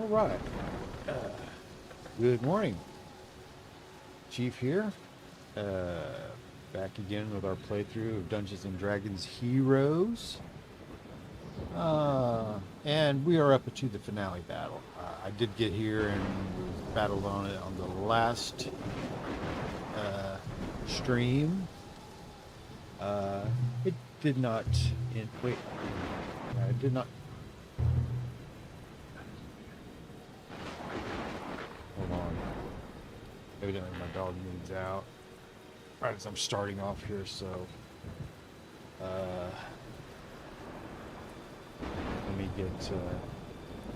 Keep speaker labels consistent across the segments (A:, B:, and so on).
A: right. Uh, Good morning. Chief here. Uh, Back again with our playthrough of Dungeons and Dragons Heroes. And we are up to the finale battle. I did get here and battled on it on the last uh, stream. It did not. Wait. It did not. Hold on. Evidently my dog needs out. Right as I'm starting off here, so let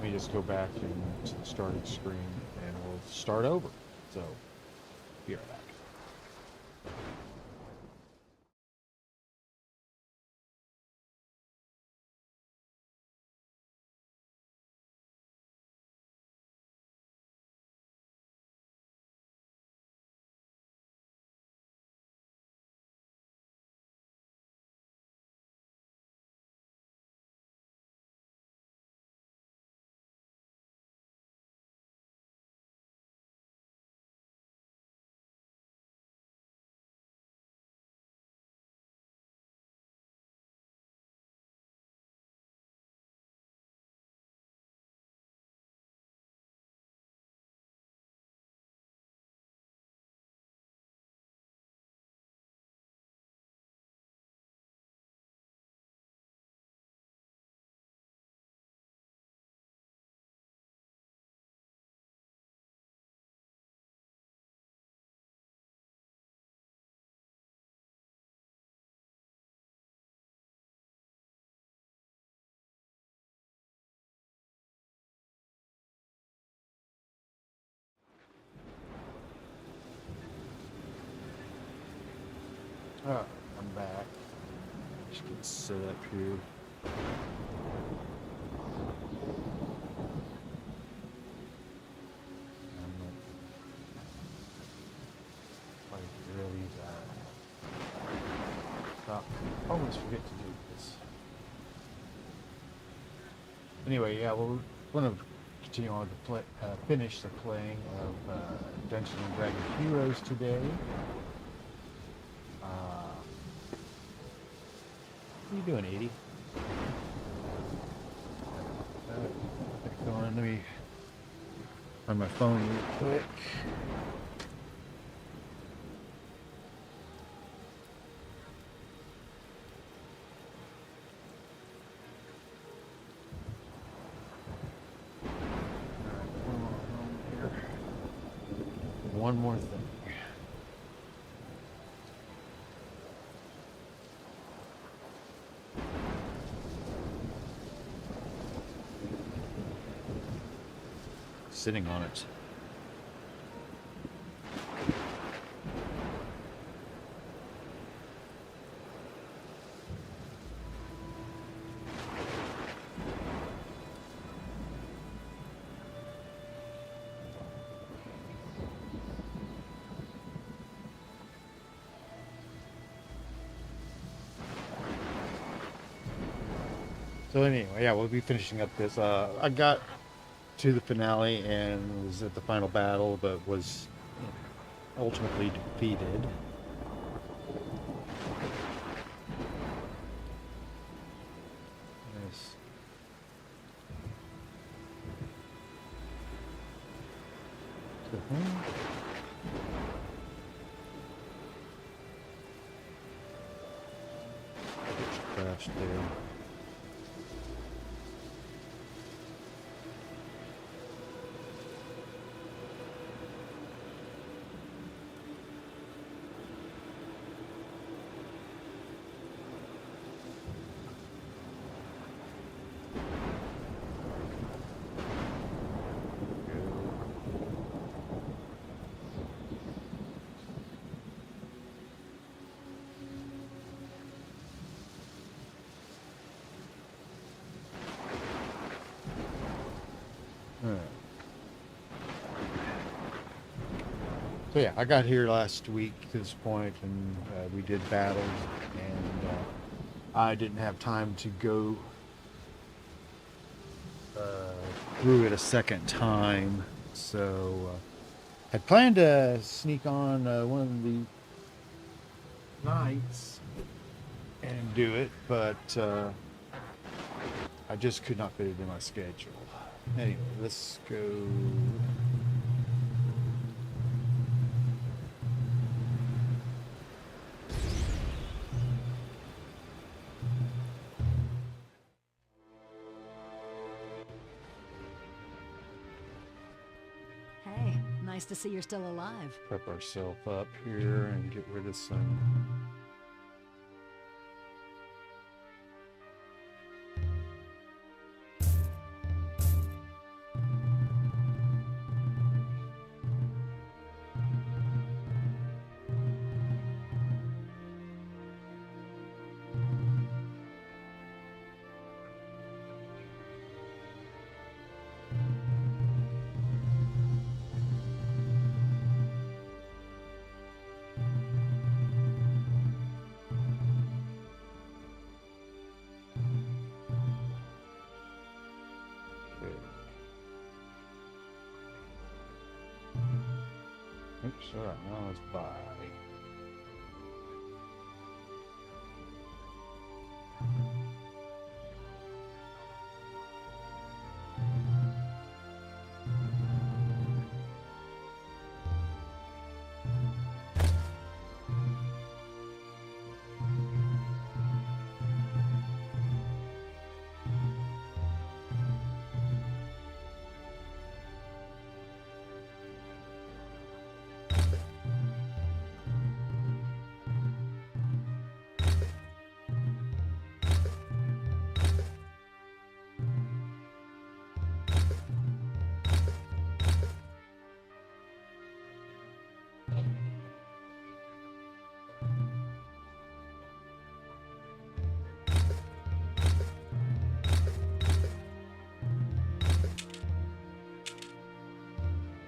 A: me just go back to the starting screen and we'll start over. So be right back. I'm back. Just get set up here. I'm like really stop. I always forget to do this. Anyway, yeah, we're going to continue on to play, finish the playing of Dungeons and Dragons Heroes today. What are you doing, 80? Let me find my phone real quick. One more thing. Sitting on it. So anyway, yeah, we'll be finishing up this. I got to the finale and was at the final battle, but was ultimately defeated. Yes. Crashed there. So yeah, I got here last week to this point, and we did battles, and I didn't have time to go through it a second time. So had planned to sneak on one of the nights and do it, but I just could not fit it in my schedule. Anyway, let's go.
B: Hey, nice to see you're still alive.
A: Prep ourselves up here and get rid of some. Oops, all right, now let's buy.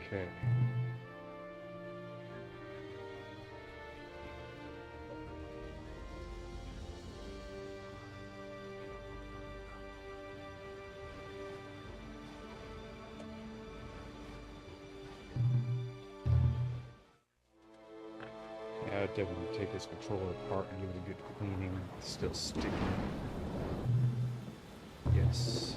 A: Okay. Yeah, I'd definitely take this controller apart and give it a good cleaning. It's still sticky. Yes.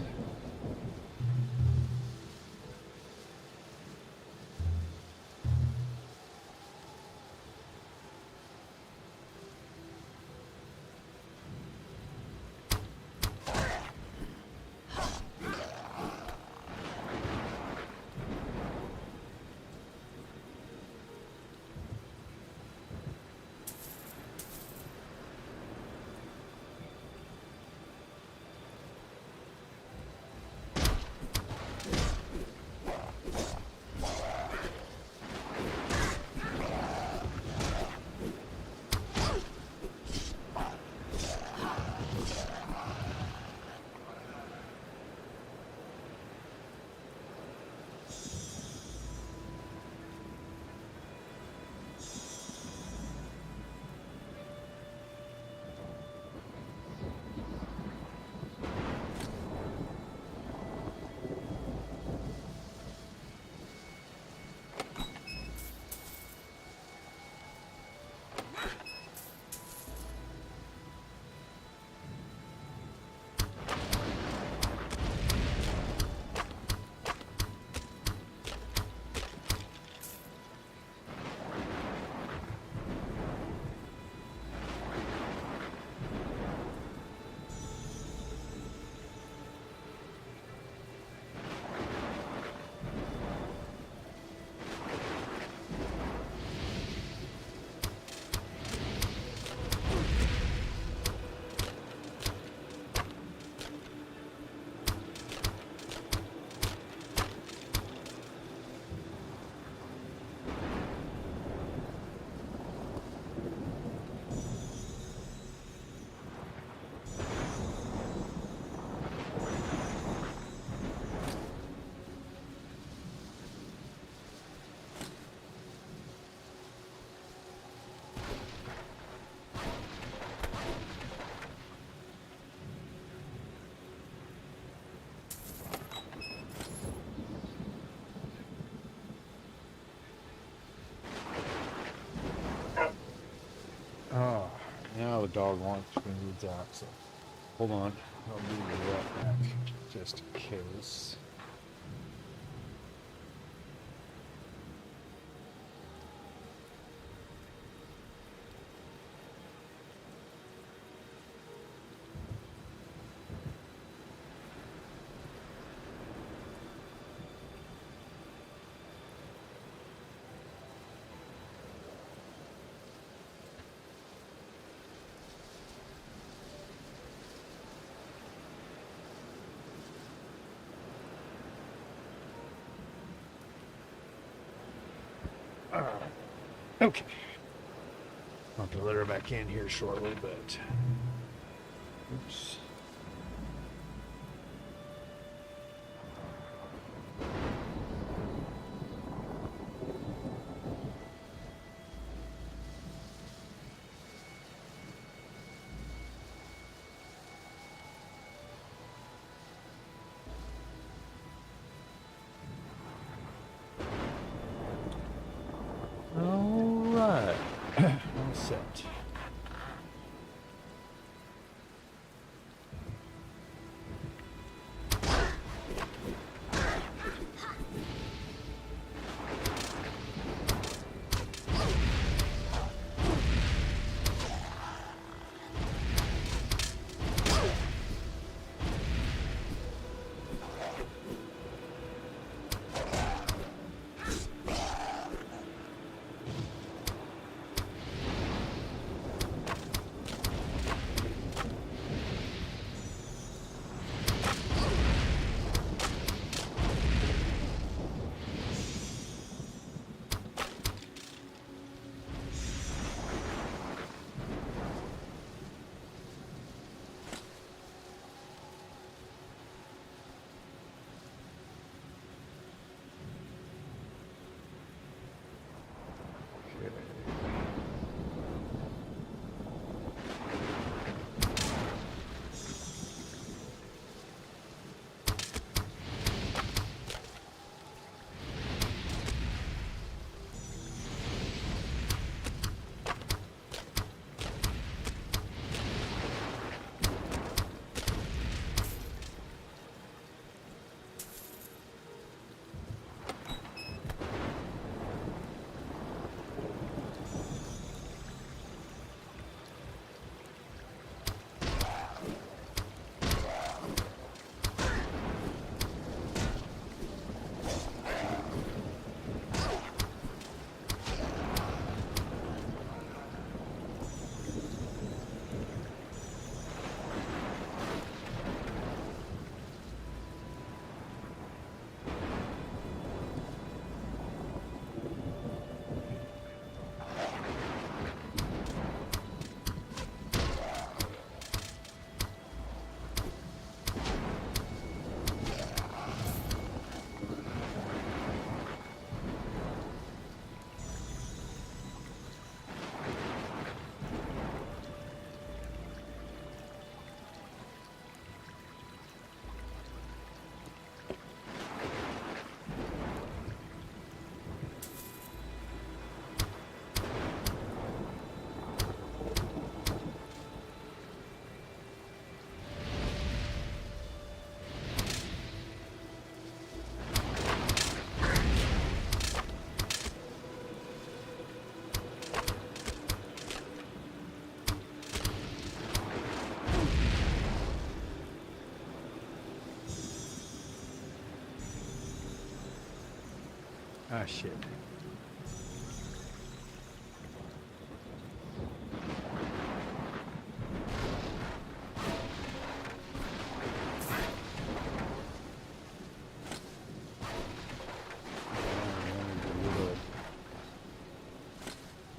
A: launch when it needs out. So hold on, I'll move the rock back just in case. Okay. I'll have to let her back in here shortly, but oops. All right. All set. Ah, shit.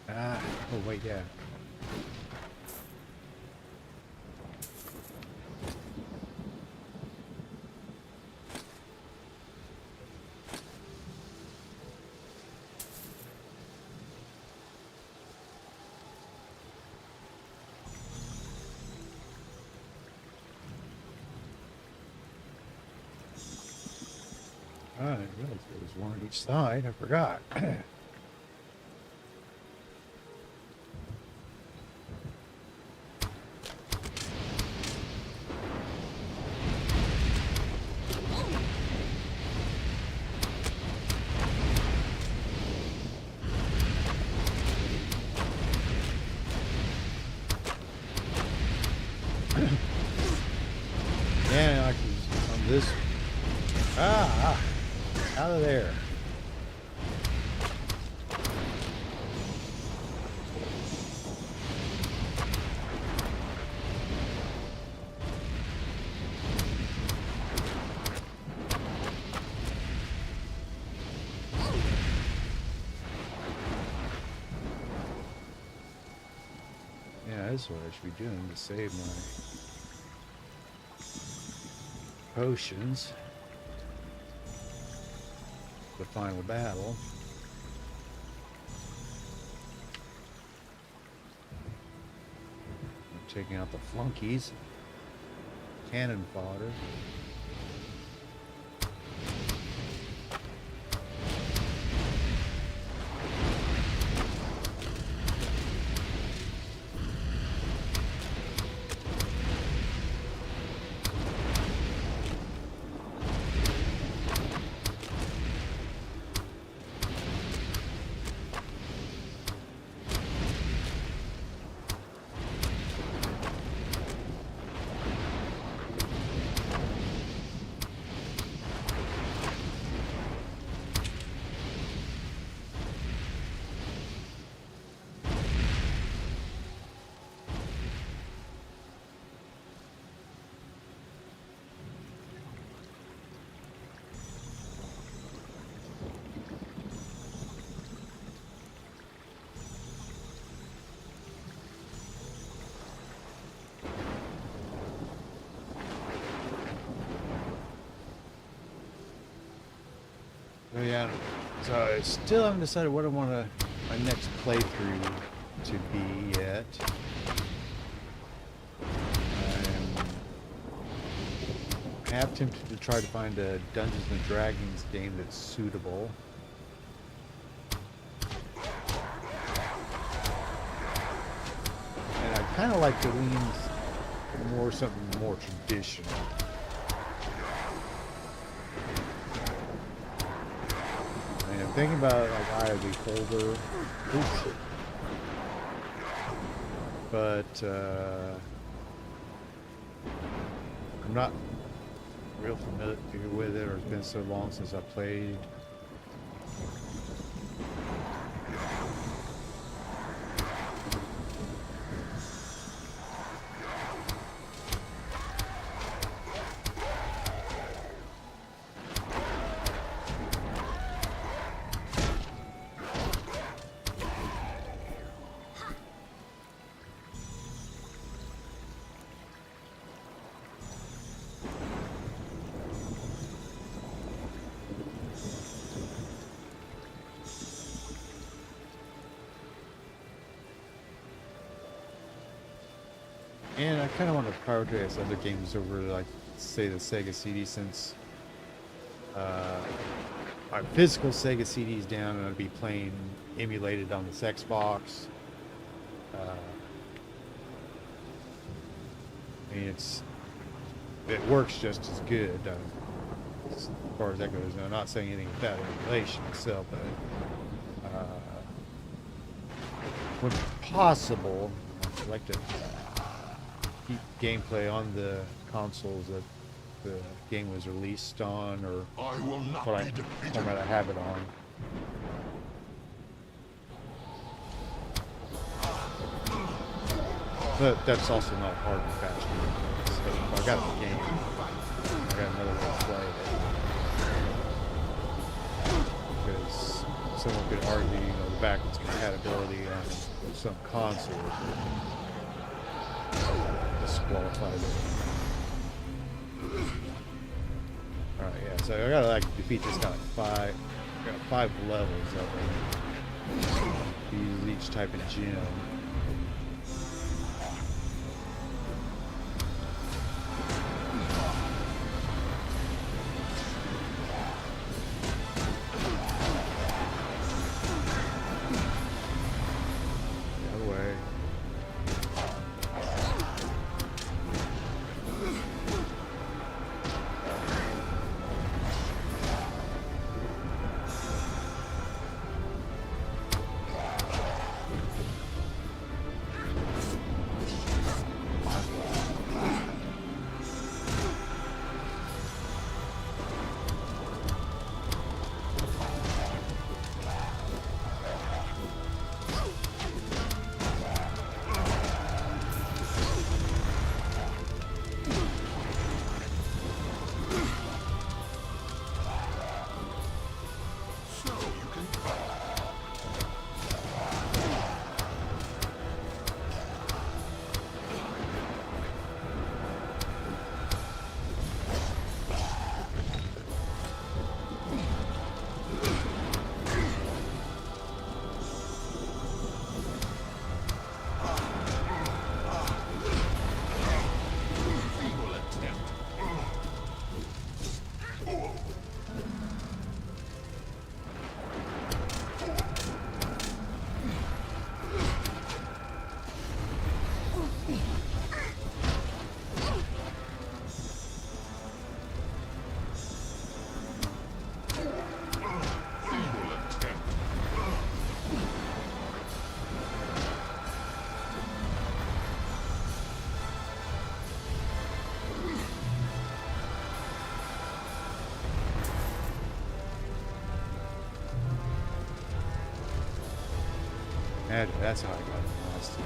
A: Ah, oh wait, yeah. I didn't realize there was one on each side. I forgot. Yeah, like on this. Out of there. Yeah, that's what I should be doing to save my potions. The final battle. I'm taking out the flunkies. Cannon fodder. Oh, yeah, so I still haven't decided what I want my next playthrough to be yet. I'm half tempted to try to find a Dungeons and Dragons game that's suitable. And I kind of like to lean more something more traditional. I'm thinking about like Eye of the Beholder. Oops. But I'm not real familiar with it, or it's been so long since I played. And I kind of want to prioritize other games over, like, say, the Sega CD, since my physical Sega CD is down and I'd be playing emulated on this Xbox. I mean, it works just as good as far as that goes. Now, I'm not saying anything about emulation itself, but when possible, I'd like to keep gameplay on the consoles that the game was released on, or what format I have it on. But that's also not hard and fast. So I got the game. I got another way to play it. Because someone could argue, the backwards compatibility on some consoles disqualified it. Alright, yeah, so I gotta defeat this guy I got 5 levels of it. Use each type of gem. That's how I got it last time.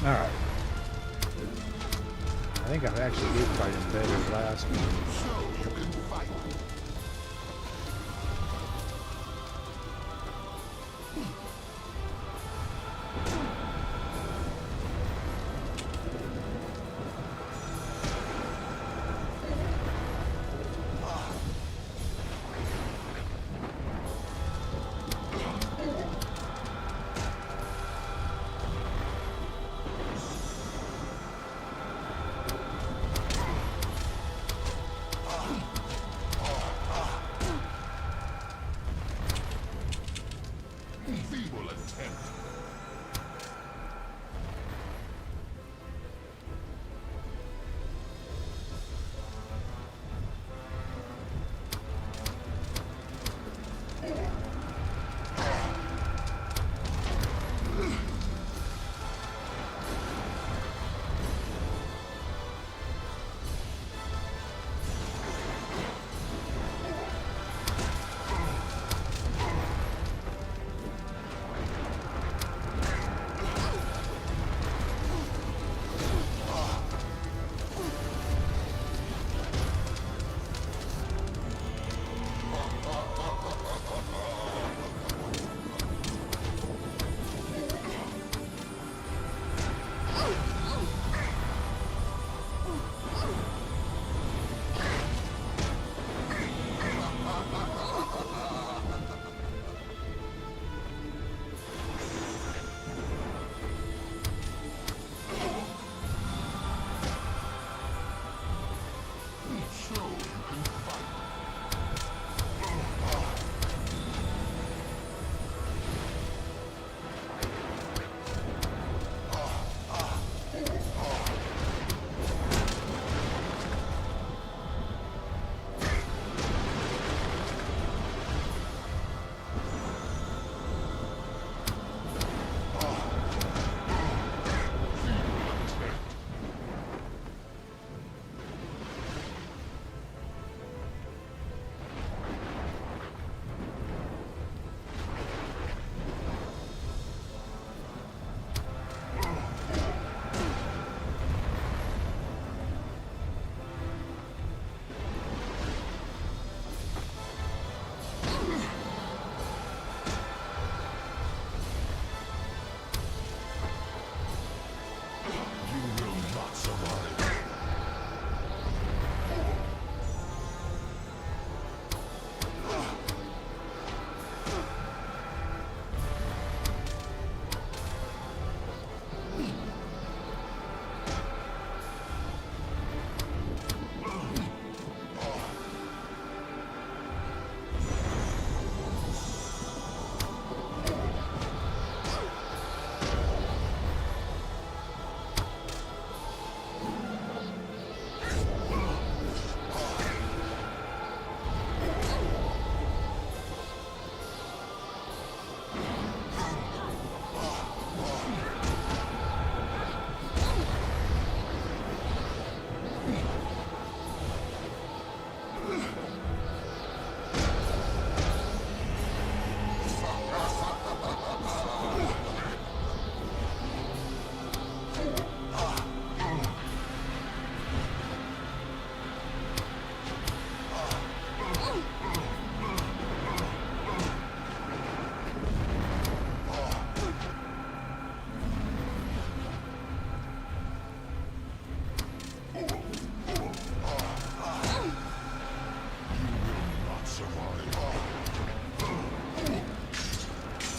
A: Alright. I think I actually did fight him better last one. So you can fight.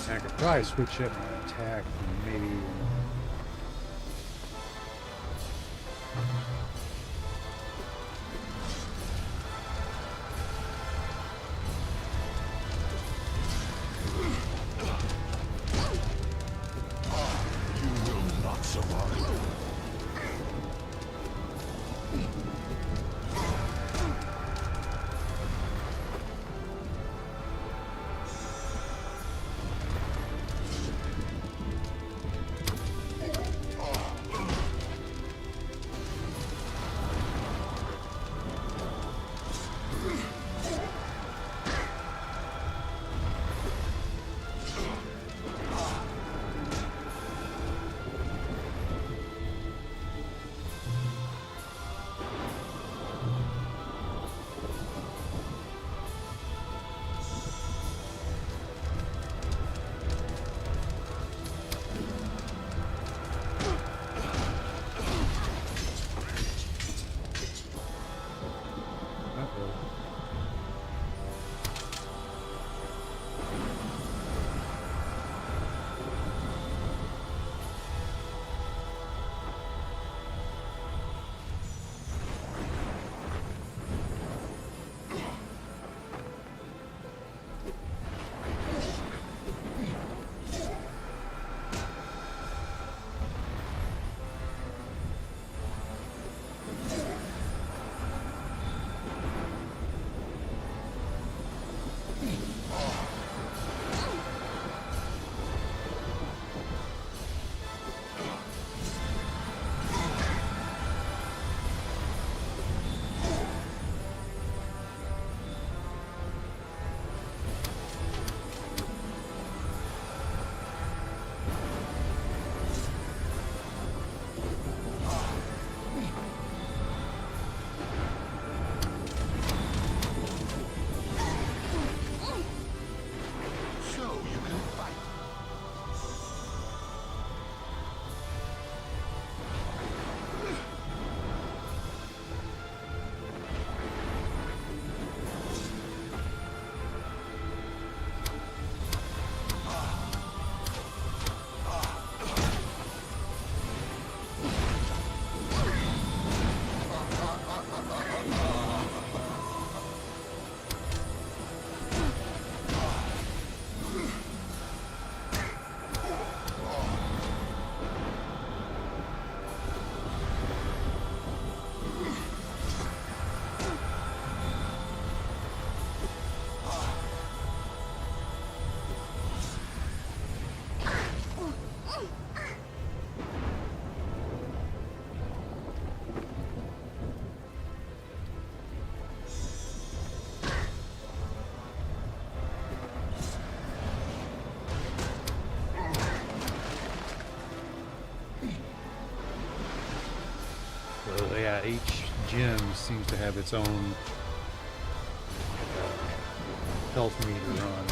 A: And I could probably switch up my attack and maybe even...
C: You will not survive.
A: So yeah, each gem seems to have its own health meter on.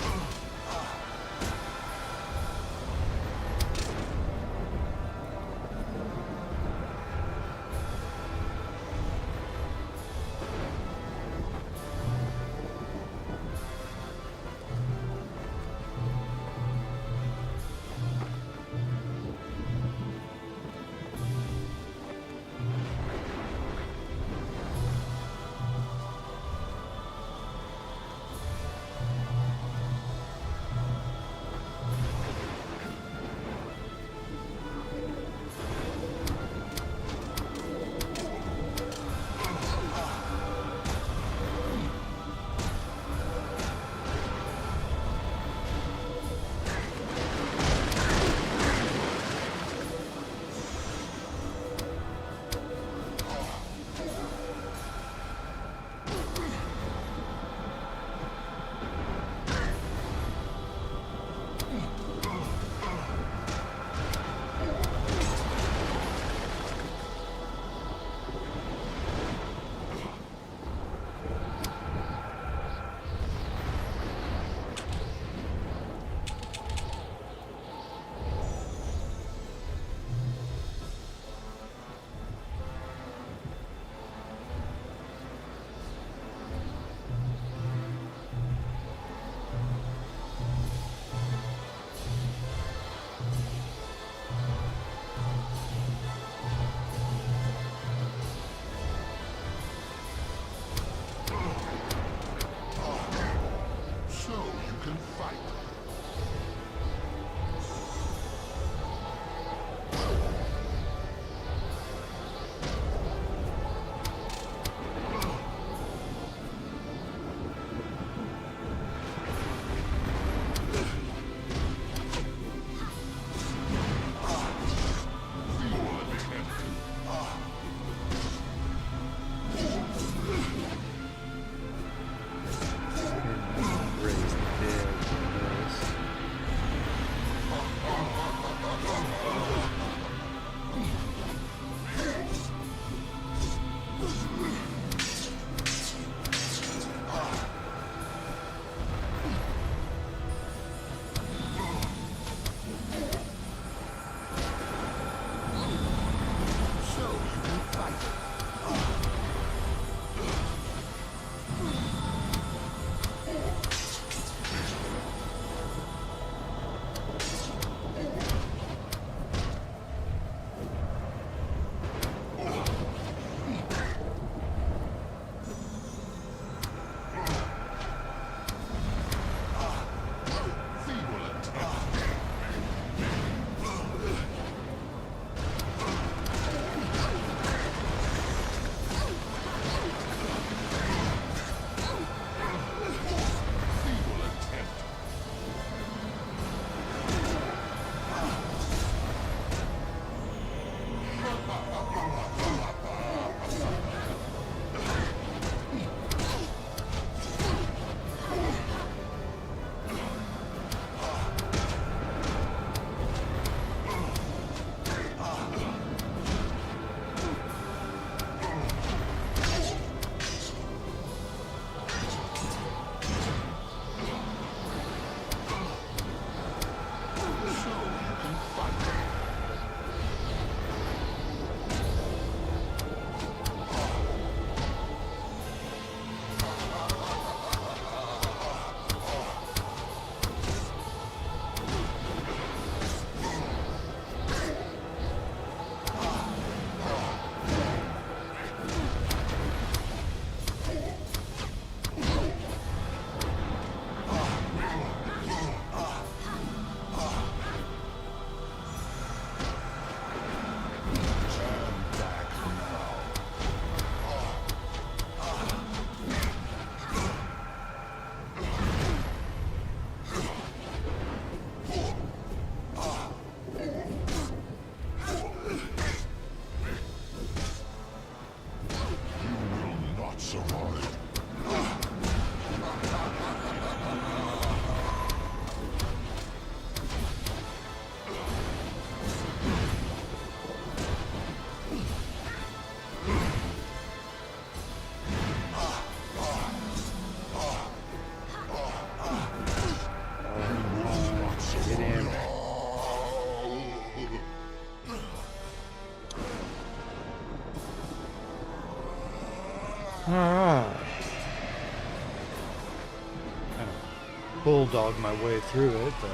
A: bulldog my way through it, but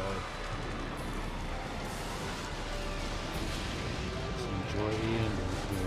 A: let's enjoy the ending here.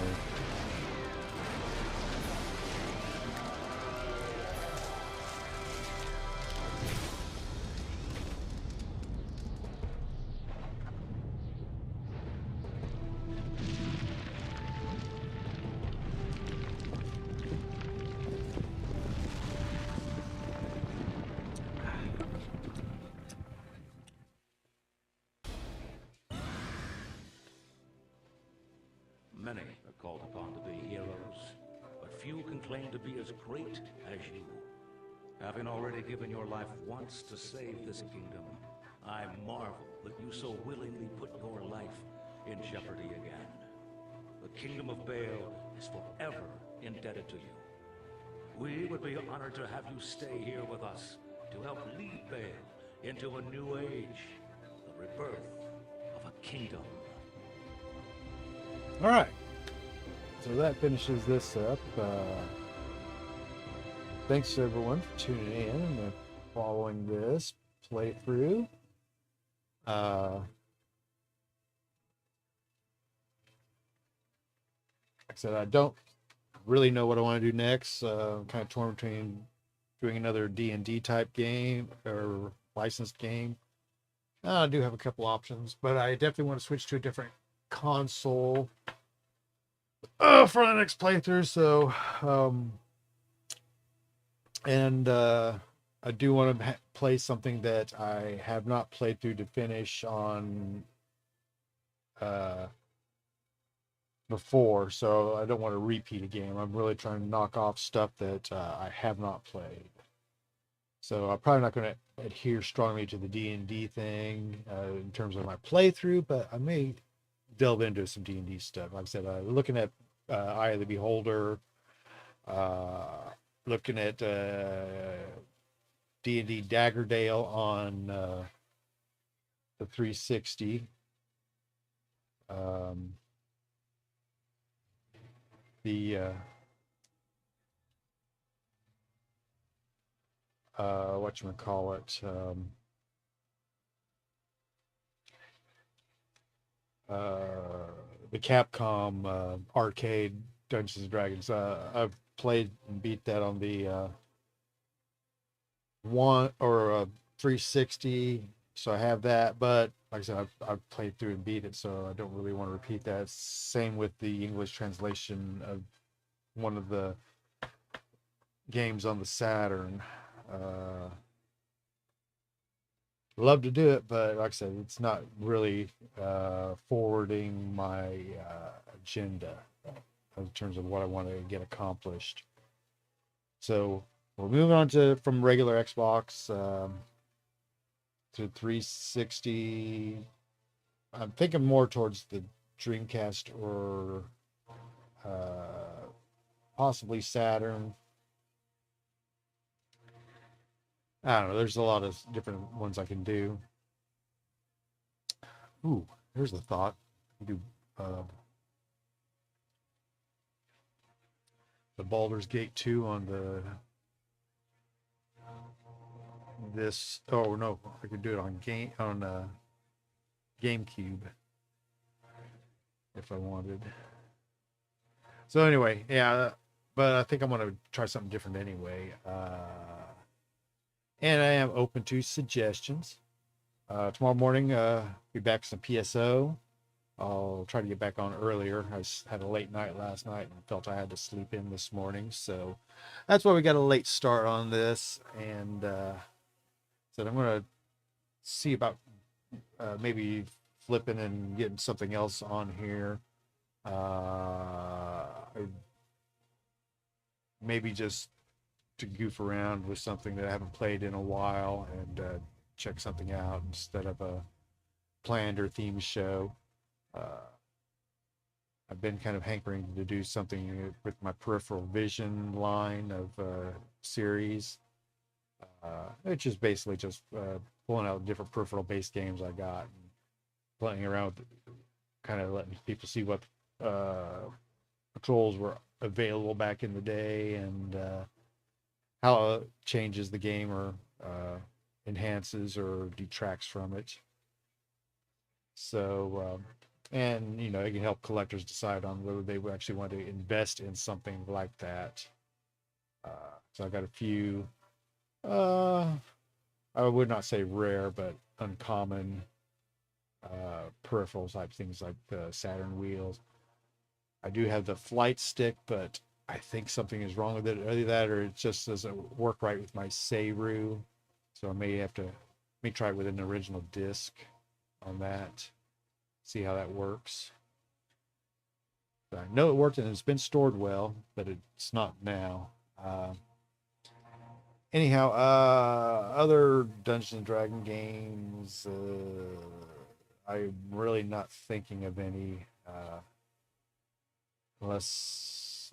D: Many are called upon to be heroes, but few can claim to be as great as you. Having already given your life once to save this kingdom, I marvel that you so willingly put your life in jeopardy again. The kingdom of Baal is forever indebted to you. We would be honored to have you stay here with us to help lead Baal into a new age, the rebirth of a kingdom.
A: All right, so that finishes this up. Thanks everyone for tuning in and following this playthrough. Like I said, I don't really know what I want to do next. I'm kind of torn between doing another D&D type game or licensed game. I do have a couple options, but I definitely want to switch to a different console for the next playthrough. So I do want to play something that I have not played through to finish on before, so I don't want to repeat a game. I'm really trying to knock off stuff that I have not played. So I'm probably not going to adhere strongly to the D&D thing in terms of my playthrough, but I may delve into some D&D stuff. Like I said, looking at Eye of the Beholder, looking at D&D Daggerdale on the 360. Whatchamacallit, the Capcom arcade Dungeons and Dragons. I've played and beat that on the 360, so I have that. But like I said, I've played through and beat it, so I don't really want to repeat that. Same with the English translation of one of the games on the Saturn. Love to do it, but like I said, it's not really forwarding my agenda in terms of what I want to get accomplished. So we're moving on to from regular Xbox to 360. I'm thinking more towards the Dreamcast or possibly Saturn. I don't know. There's a lot of different ones I can do. Ooh, here's the thought. Do the Baldur's Gate 2 on this. Oh no, I could do it on GameCube if I wanted. So anyway, yeah, but I think I'm gonna try something different anyway. And I am open to suggestions. Tomorrow morning, be back with some PSO. I'll try to get back on earlier. I had a late night last night and felt I had to sleep in this morning. So that's why we got a late start on this. And so I'm going to see about maybe flipping and getting something else on here. Maybe just to goof around with something that I haven't played in a while and check something out instead of a planned or themed show. I've been kind of hankering to do something with my peripheral vision line of series, which is basically just pulling out different peripheral based games I got and playing around with kind of letting people see what controls were available back in the day and how it changes the game or enhances or detracts from it. So, and you know, it can help collectors decide on whether they actually want to invest in something like that. So I got a few, I would not say rare, but uncommon peripherals type things like the Saturn wheels. I do have the flight stick, but I think something is wrong with it. Either that or it just doesn't work right with my Seiru. So I may have to try it with an original disc on that. See how that works. I know it worked and it's been stored well, but it's not now. Anyhow, other Dungeons and Dragon games, I'm really not thinking of any, unless,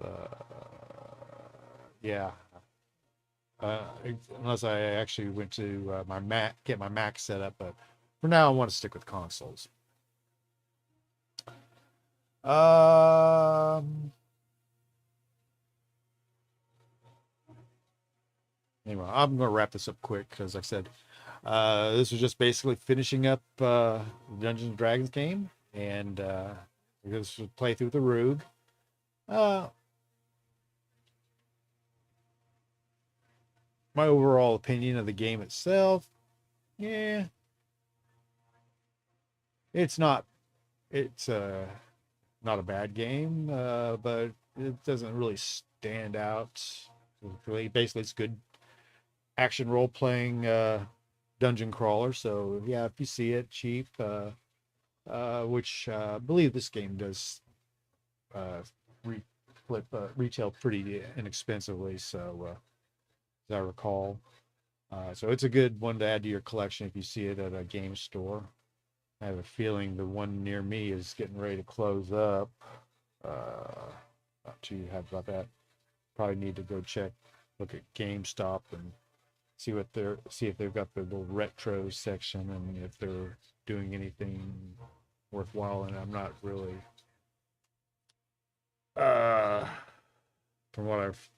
A: yeah, unless I actually went to my Mac, get my Mac set up. But for now, I want to stick with consoles. Anyway, I'm going to wrap this up quick because, like I said, this was just basically finishing up the Dungeons and Dragons game, and this was play through the Rogue. My overall opinion of the game itself, yeah, it's not not a bad game, but it doesn't really stand out. Really, basically, it's good action role playing dungeon crawler. So yeah, if you see it cheap, which I believe this game does retail pretty inexpensively. So as I recall, so it's a good one to add to your collection if you see it at a game store. I have a feeling the one near me is getting ready to close up. Not too happy about that. Probably need to go look at GameStop and see if they've got the little retro section and if they're doing anything worthwhile. And I'm not really, from what I've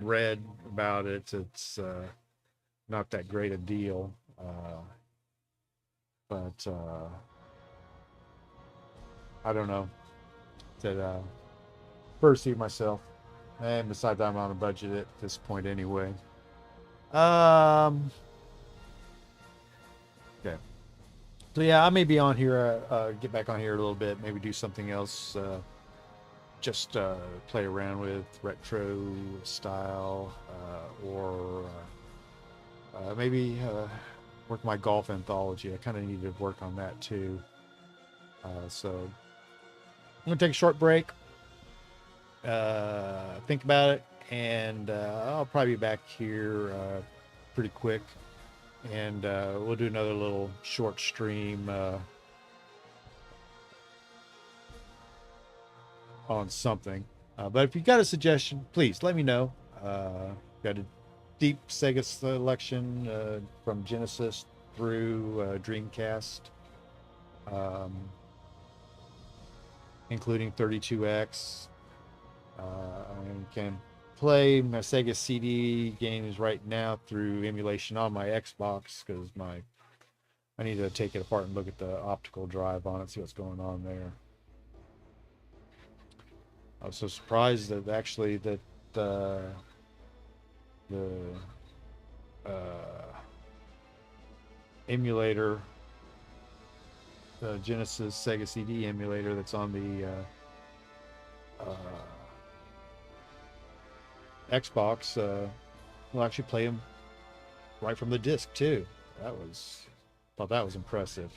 A: read about it, it's not that great a deal. But I don't know. Said first see myself, and besides, I'm on a budget at this point anyway. Okay. So yeah, I may be on here. Get back on here a little bit. Maybe do something else. Just play around with retro style, or maybe work my golf anthology. I kind of need to work on that too. So I'm gonna take a short break, think about it, and I'll probably be back here pretty quick, and we'll do another little short stream on something. But if you got a suggestion, please let me know. Got a deep Sega selection from Genesis through Dreamcast, including 32X. And can play my Sega CD games right now through emulation on my Xbox because I need to take it apart and look at the optical drive on it, see what's going on there. I was so surprised that actually that the emulator, the Genesis Sega CD emulator that's on the Xbox will actually play them right from the disc too. Thought that was impressive.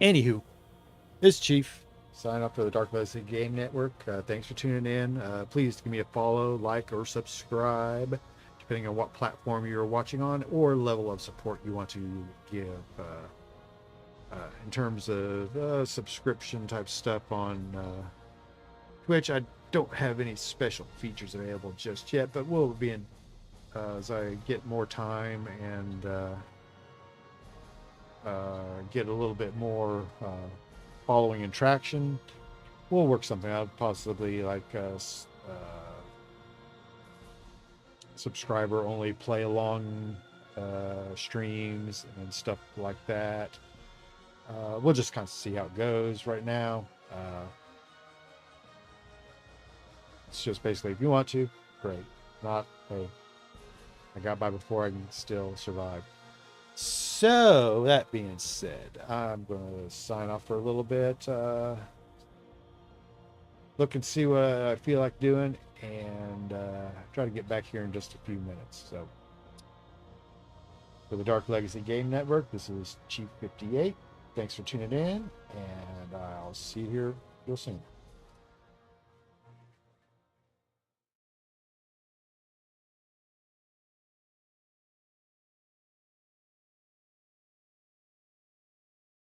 A: Anywho, this is Chief. Sign up for the Dark Legacy Game Network. Thanks for tuning in. Please give me a follow, like, or subscribe, depending on what platform you're watching on or level of support you want to give. In terms of subscription type stuff on Twitch, I don't have any special features available just yet, but will be in as I get more time and get a little bit more following and traction. We'll work something out, possibly like subscriber only play along streams and stuff like that. We'll just kind of see how it goes right now. It's just basically, if you want to, great. Not, hey, I got by before, I can still survive. So, that being said, I'm going to sign off for a little bit. Look and see what I feel like doing, and try to get back here in just a few minutes. So, for the Dark Legacy Game Network, this is Chief 58. Thanks for tuning in, and I'll see you here real soon.